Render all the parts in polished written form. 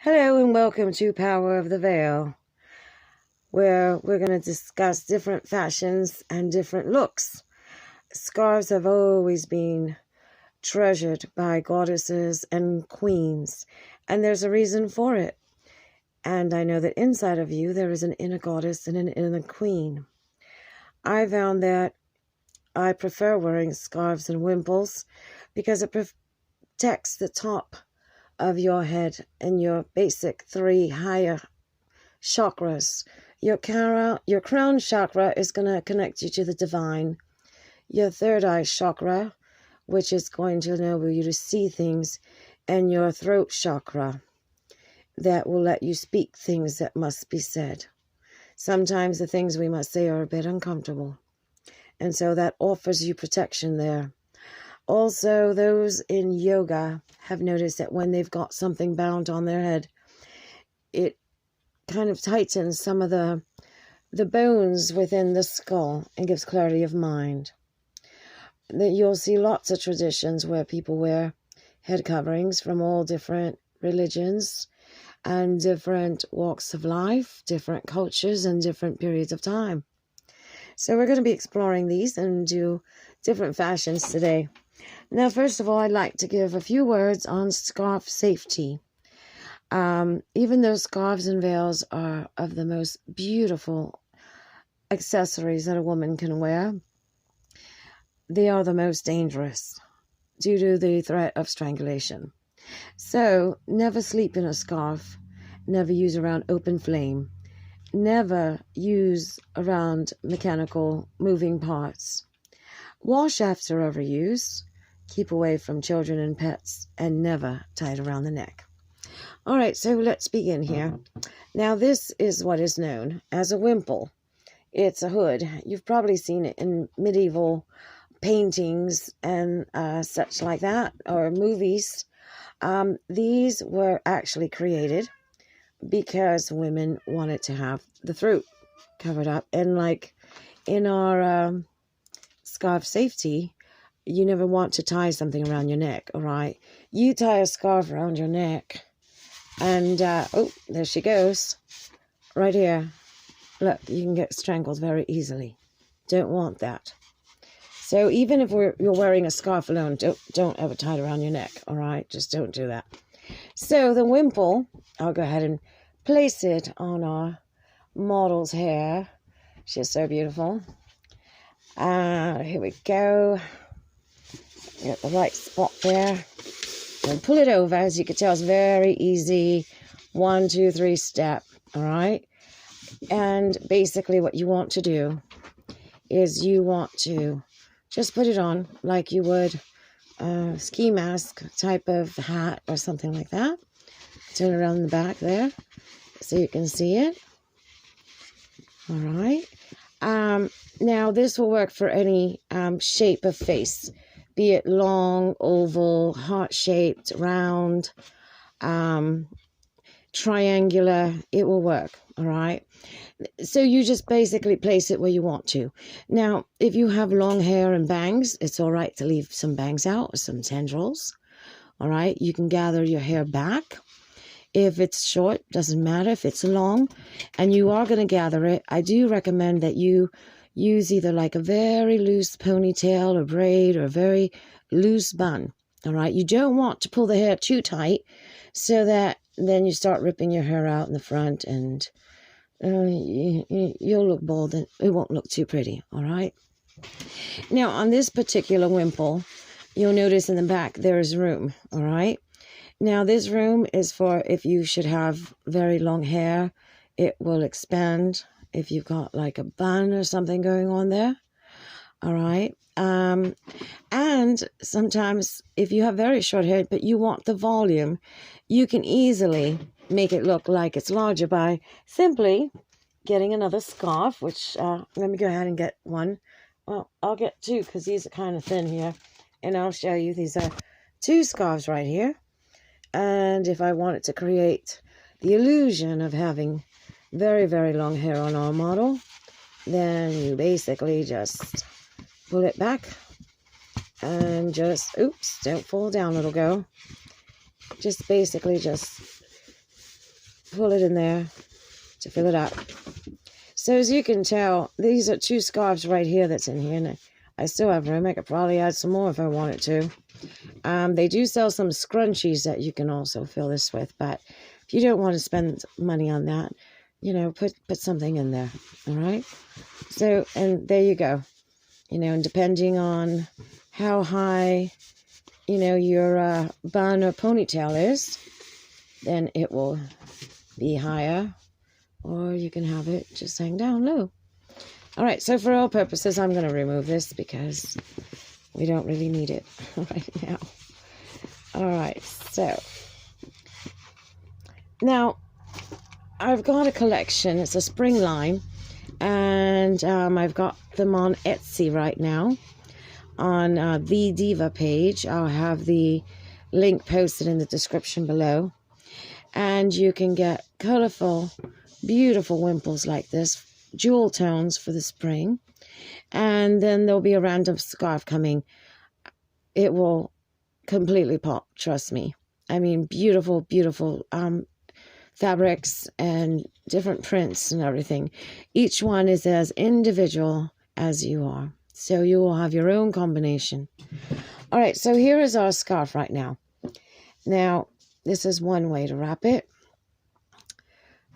Hello and welcome to Power of the Veil, where we're going to discuss different fashions and different looks. Scarves have always been treasured by goddesses and queens, and there's a reason for it. And I know that inside of you there is an inner goddess and an inner queen. I found that I prefer wearing scarves and wimples because it protects the top of your head and your basic three higher chakras. Your crown chakra is going to connect you to the divine. Your third eye chakra, which is going to enable you to see things, and your throat chakra, that will let you speak things that must be said. Sometimes the things we must say are a bit uncomfortable, and so that offers you protection there. Also, those in yoga have noticed that when they've got something bound on their head, it kind of tightens some of the bones within the skull and gives clarity of mind. You'll see lots of traditions where people wear head coverings from all different religions and different walks of life, different cultures, and different periods of time. So we're going to be exploring these and do different fashions today. Now, first of all, I'd like to give a few words on scarf safety. Even though scarves and veils are of the most beautiful accessories that a woman can wear, they are the most dangerous due to the threat of strangulation. So, never sleep in a scarf, never use around open flame, never use around mechanical moving parts. Wash after every use. Keep away from children and pets, and never tie it around the neck. All right, so let's begin here. Now, this is what is known as a wimple. It's a hood. You've probably seen it in medieval paintings and such like that, or movies. These were actually created because women wanted to have the throat covered up. And like in our scarf safety, you never want to tie something around your neck, all right? You tie a scarf around your neck, and, oh, there she goes, right here. Look, you can get strangled very easily. Don't want that. So even if you're wearing a scarf alone, don't ever tie it around your neck, all right? Just don't do that. So the wimple, I'll go ahead and place it on our model's hair. She's so beautiful. Here we go. Get the right spot there. And pull it over. As you can tell, it's very easy. 1, 2, 3 step. All right. And basically what you want to do is you want to just put it on like you would a ski mask type of hat or something like that. Turn it around the back there so you can see it. All right. Now this will work for any shape of face, be it long, oval, heart-shaped, round, triangular. It will work, all right? So you just basically place it where you want to. Now, if you have long hair and bangs, it's all right to leave some bangs out or some tendrils, all right? You can gather your hair back. If it's short, doesn't matter. If it's long and you are going to gather it, I do recommend that you use either like a very loose ponytail or braid or a very loose bun, all right? You don't want to pull the hair too tight so that then you start ripping your hair out in the front and you'll look bald and it won't look too pretty, all right? Now, on this particular wimple, you'll notice in the back there is room, all right? Now, this room is for if you should have very long hair, it will expand. If you've got like a bun or something going on there, all right? And sometimes if you have very short hair, but you want the volume, you can easily make it look like it's larger by simply getting another scarf, which, let me go ahead and get one. Well, I'll get two because these are kind of thin here. And I'll show you, these are 2 scarves right here. And if I wanted to create the illusion of having very, very long hair on our model, then you basically just pull it back and just, oops, don't fall down, little girl. Just basically just pull it in there to fill it up. So as you can tell, these are 2 scarves right here that's in here. And I still have room. I could probably add some more if I wanted to. They do sell some scrunchies that you can also fill this with. But if you don't want to spend money on that, you know, put something in there. All right? So, and there you go. You know, and depending on how high, you know, your bun or ponytail is, then it will be higher, or you can have it just hang down low. All right, so for all purposes, I'm going to remove this because we don't really need it right now. All right, so now I've got a collection. It's a spring line, and I've got them on Etsy right now on the Diva page. I'll have the link posted in the description below. And you can get colorful, beautiful wimples like this, jewel tones for the spring. And then there'll be a random scarf coming. It will completely pop, trust me. I mean, beautiful, beautiful fabrics and different prints and everything. Each one is as individual as you are. So you will have your own combination. All right, so here is our scarf right now. Now, this is one way to wrap it.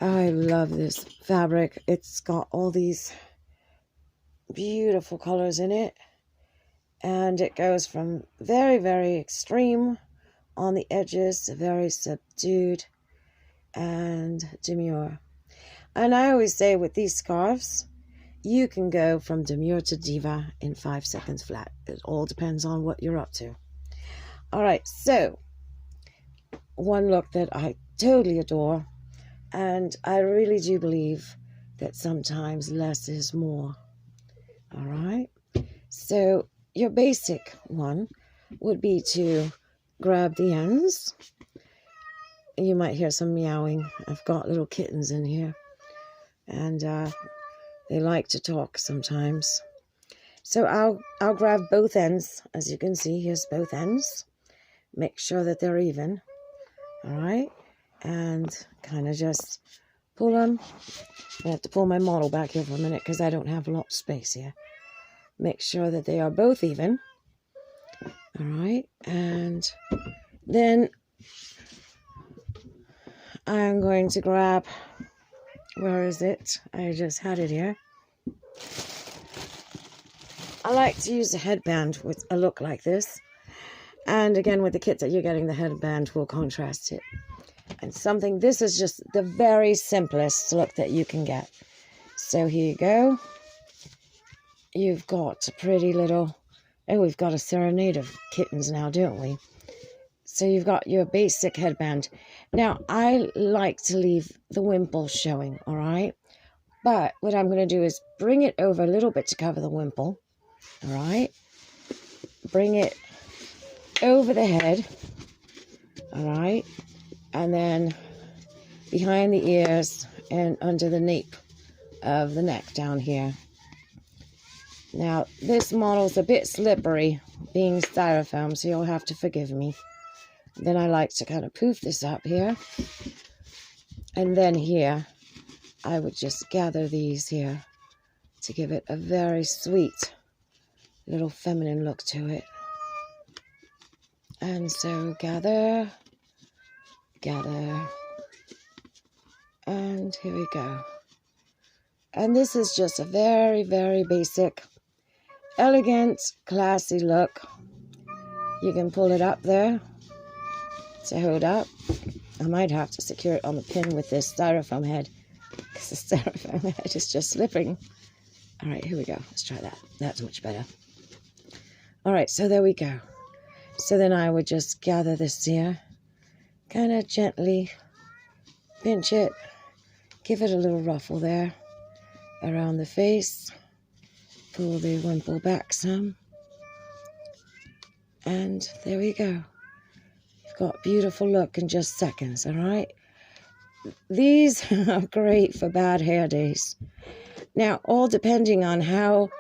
I love this fabric. It's got all these beautiful colors in it. And it goes from very, very extreme on the edges to very subdued and demure. And I always say with these scarves, you can go from demure to diva in 5 seconds flat. It all depends on what you're up to. All right, so one look that I totally adore, and I really do believe that sometimes less is more. All right, so your basic one would be to grab the ends. You might hear some meowing. I've got little kittens in here, and they like to talk sometimes. So I'll grab both ends. As you can see, here's both ends. Make sure that they're even. All right, and kind of just pull them. I have to pull my model back here for a minute because I don't have a lot of space here. Make sure that they are both even. All right, and then I'm going to grab, where is it? I just had it here. I like to use a headband with a look like this. And again, with the kit that you're getting, the headband will contrast it. And something, this is just the very simplest look that you can get. So here you go. You've got a pretty little, oh, we've got a serenade of kittens now, don't we? So you've got your basic headband. Now, I like to leave the wimple showing, all right? But what I'm going to do is bring it over a little bit to cover the wimple, all right? Bring it over the head, all right? And then behind the ears and under the nape of the neck down here. Now, this model's a bit slippery, being styrofoam, so you'll have to forgive me. Then I like to kind of poof this up here. And then here, I would just gather these here to give it a very sweet little feminine look to it. And so gather, gather, and here we go. And this is just a very, very basic, elegant, classy look. You can pull it up there to hold up. I might have to secure it on the pin with this styrofoam head because the styrofoam head is just slipping. All right, here we go. Let's try that. That's much better. All right, so there we go. So then I would just gather this here, kind of gently pinch it, give it a little ruffle there around the face, pull the wimple back some, and there we go. You've got a beautiful look in just seconds, all right? These are great for bad hair days. Now, all depending on how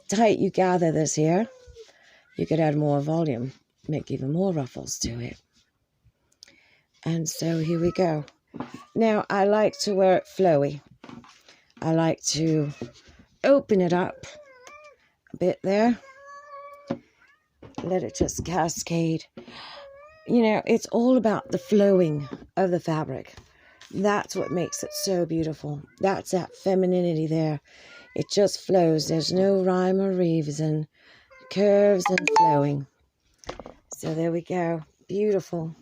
tight you gather this here, you could add more volume, make even more ruffles to it. And so here we go. Now, I like to wear it flowy. I like to open it up a bit there. Let it just cascade. You know, it's all about the flowing of the fabric. That's what makes it so beautiful. That's that femininity there. It just flows. There's no rhyme or reason. Curves and flowing. So there we go. Beautiful.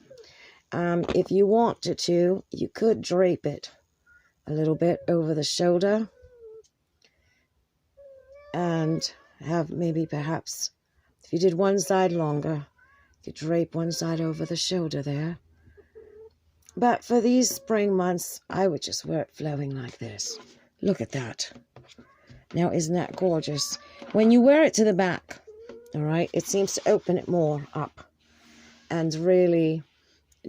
If you wanted to, you could drape it a little bit over the shoulder and have maybe perhaps, if you did one side longer, you could drape one side over the shoulder there. But for these spring months, I would just wear it flowing like this. Look at that. Now, isn't that gorgeous? When you wear it to the back, all right, it seems to open it more up and really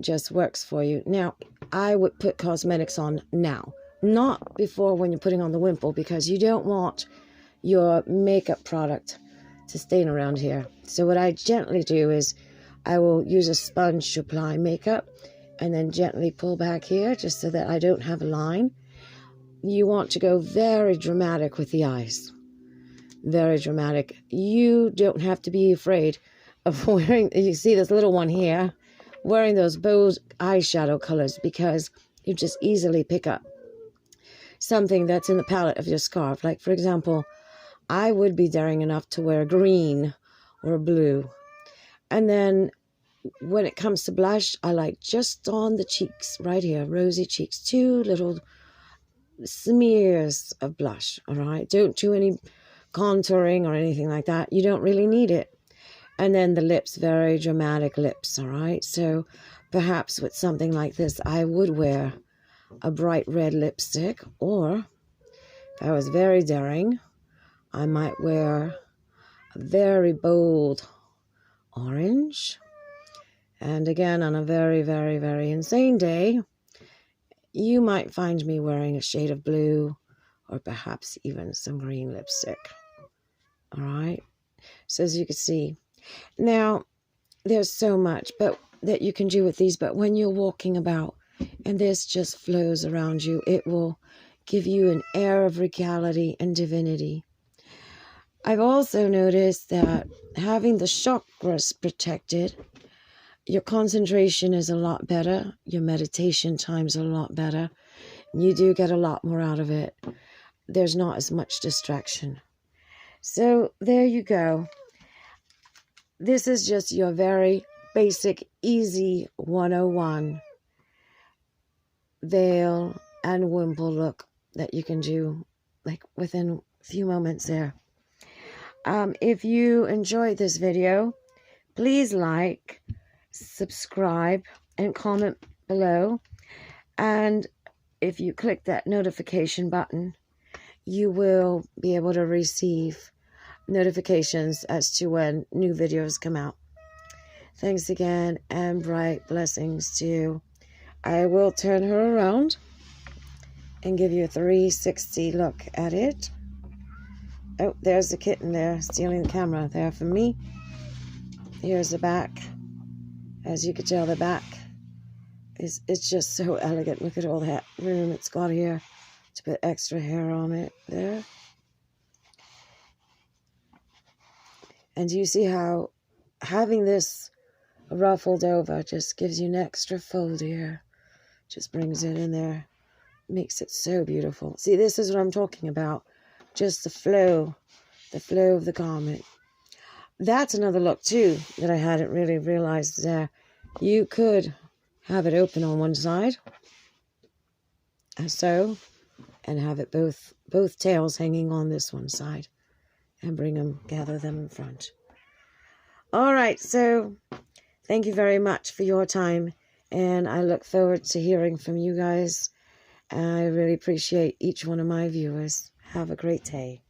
just works for you. Now, I would put cosmetics on now, not before when you're putting on the wimple, because you don't want your makeup product to stain around here. So what I gently do is I will use a sponge to apply makeup and then gently pull back here just so that I don't have a line. You want to go very dramatic with the eyes. Very dramatic. You don't have to be afraid of wearing, you see this little one here, wearing those bold eyeshadow colors, because you just easily pick up something that's in the palette of your scarf. Like, for example, I would be daring enough to wear green or blue. And then when it comes to blush, I like just on the cheeks, right here, rosy cheeks, 2 little smears of blush, all right? Don't do any contouring or anything like that. You don't really need it. And then the lips, very dramatic lips, all right? So perhaps with something like this, I would wear a bright red lipstick, or if I was very daring, I might wear a very bold orange. And again, on a very, very, very insane day, you might find me wearing a shade of blue or perhaps even some green lipstick. All right? So as you can see, now there's so much that you can do with these, but when you're walking about and this just flows around you, it will give you an air of regality and divinity. I've also noticed that having the chakras protected, your concentration is a lot better. Your meditation time's a lot better. You do get a lot more out of it. There's not as much distraction. So there you go. This is just your very basic, easy 101 veil and wimple look that you can do like within a few moments there. If you enjoyed this video, please like, subscribe, and comment below. And if you click that notification button, you will be able to receive notifications as to when new videos come out. Thanks again, and bright blessings to you. I will turn her around and give you a 360 look at it. Oh, there's the kitten there, stealing the camera there from me. Here's the back. As you can tell, the back is, it's just so elegant. Look at all that room it's got here to put extra hair on it there. And you see how having this ruffled over just gives you an extra fold here. Just brings it in there. Makes it so beautiful. See, this is what I'm talking about. Just the flow of the garment. That's another look too that I hadn't really realized there. You could have it open on one side, as so, and have it both tails hanging on this one side, and gather them in front. All right, so thank you very much for your time, and I look forward to hearing from you guys. I really appreciate each one of my viewers. Have a great day.